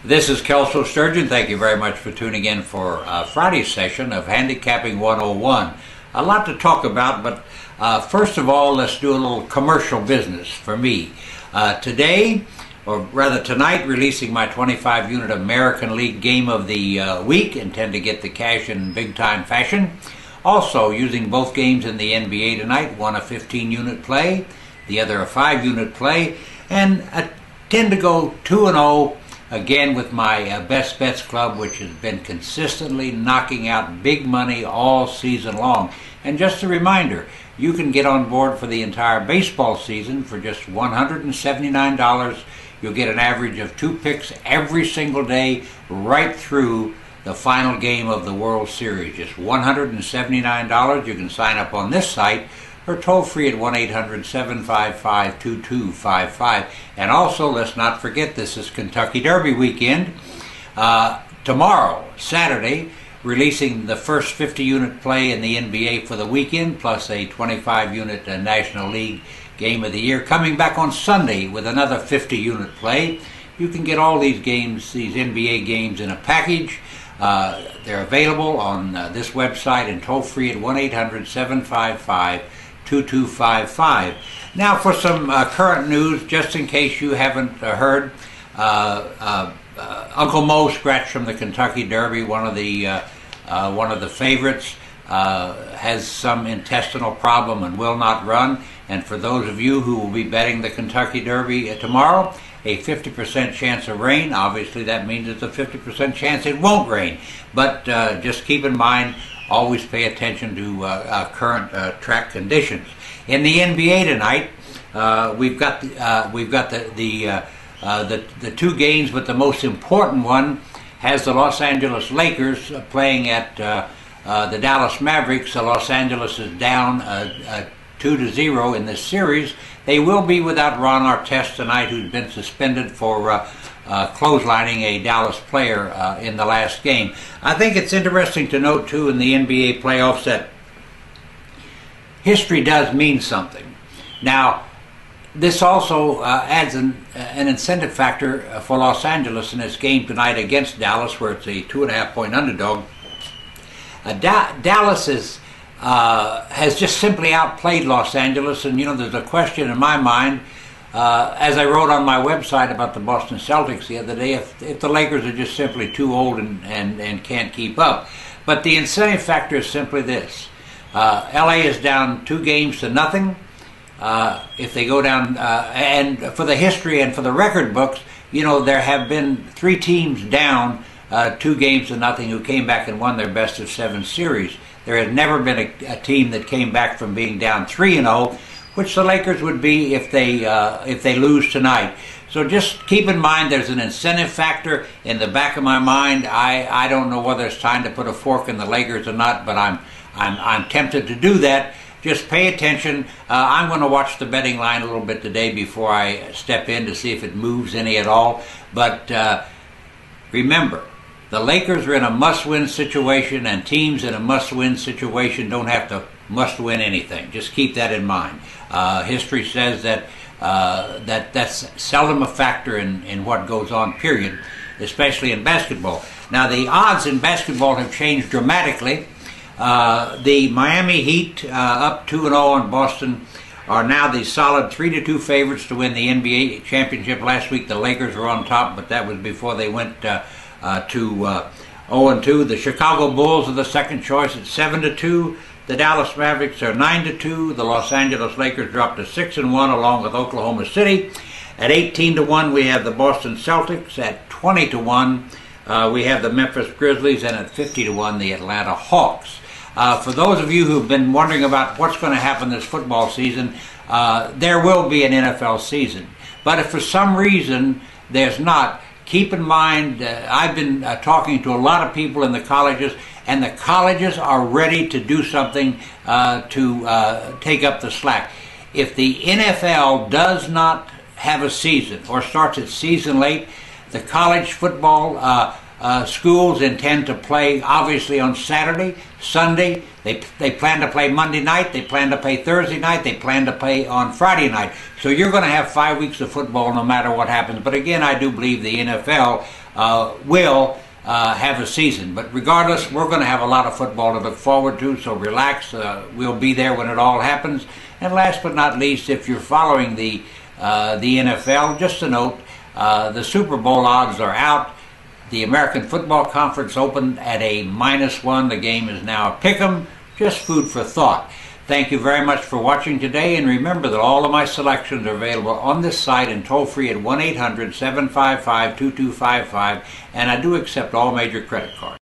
This is Kelso Sturgeon. Thank you very much for tuning in for Friday's session of Handicapping 101. A lot to talk about, but first of all, let's do a little commercial business for me. Today, or rather tonight, releasing my 25-unit American League Game of the Week. Intend to get the cash in big-time fashion. Also, using both games in the NBA tonight, one a 15-unit play, the other a 5-unit play, and I tend to go 2-0 again with my Best Bets Club, which has been consistently knocking out big money all season long. And just a reminder, you can get on board for the entire baseball season for just $179. You'll get an average of 2 picks every single day right through the final game of the World Series. Just $179. You can sign up on this site or toll free at 1-800-755-2255. And also, let's not forget, this is Kentucky Derby weekend. Tomorrow, Saturday, releasing the first 50-unit play in the NBA for the weekend, plus a 25-unit National League Game of the Year. Coming back on Sunday with another 50-unit play. You can get all these games, these NBA games, in a package. They're available on this website and toll free at 1-800-755-2255. Now for some current news, just in case you haven't heard, Uncle Mo scratched from the Kentucky Derby. One of the favorites has some intestinal problem and will not run. And for those of you who will be betting the Kentucky Derby tomorrow, a 50% chance of rain. Obviously, that means it's a 50% chance it won't rain. But just keep in mind, always pay attention to current track conditions. In the NBA tonight, we've got the two games, but the most important one has the Los Angeles Lakers playing at the Dallas Mavericks. Los Angeles is down 2-0 in this series. They will be without Ron Artest tonight, who's been suspended for clotheslining a Dallas player in the last game. I think it's interesting to note, too, in the NBA playoffs that history does mean something. Now, this also adds an incentive factor for Los Angeles in its game tonight against Dallas, where it's a 2.5-point underdog. Dallas has just simply outplayed Los Angeles, and there's a question in my mind, as I wrote on my website about the Boston Celtics the other day, if the Lakers are just simply too old and can't keep up. But the incentive factor is simply this. LA is down 2-0. If they go down, and for the history and for the record books, there have been 3 teams down 2-0 who came back and won their best-of-7 series. There has never been a team that came back from being down 3-0, which the Lakers would be if they lose tonight. So just keep in mind there's an incentive factor in the back of my mind. I don't know whether it's time to put a fork in the Lakers or not, but I'm tempted to do that. Just pay attention. I'm going to watch the betting line a little bit today before I step in to see if it moves any at all. But remember, the Lakers are in a must-win situation, and teams in a must-win situation don't have to must-win anything. Just keep that in mind. History says that that's seldom a factor in what goes on, period, especially in basketball. Now, the odds in basketball have changed dramatically. The Miami Heat, up 2-0 on Boston, are now the solid 3-2 favorites to win the NBA championship. Last week, the Lakers were on top, but that was before they went to 0-2. The Chicago Bulls are the second choice at 7-2. The Dallas Mavericks are 9-2. The Los Angeles Lakers dropped to 6-1 along with Oklahoma City. At 18-1, we have the Boston Celtics. At 20-1, we have the Memphis Grizzlies, and at 50-1, the Atlanta Hawks. For those of you who've been wondering about what's going to happen this football season, there will be an NFL season. But if for some reason there's not, keep in mind, I've been talking to a lot of people in the colleges, and the colleges are ready to do something to take up the slack. If the NFL does not have a season or starts its season late, the college football schools intend to play, obviously, on Saturday, Sunday. They plan to play Monday night. They plan to play Thursday night. They plan to play on Friday night. So you're going to have 5 weeks of football no matter what happens. But again, I do believe the NFL will have a season. But regardless, we're going to have a lot of football to look forward to, so relax. We'll be there when it all happens. And last but not least, if you're following the NFL, just a note, the Super Bowl odds are out. The American Football Conference opened at a -1. The game is now a pick'em. Just food for thought. Thank you very much for watching today, and remember that all of my selections are available on this site and toll-free at 1-800-755-2255, and I do accept all major credit cards.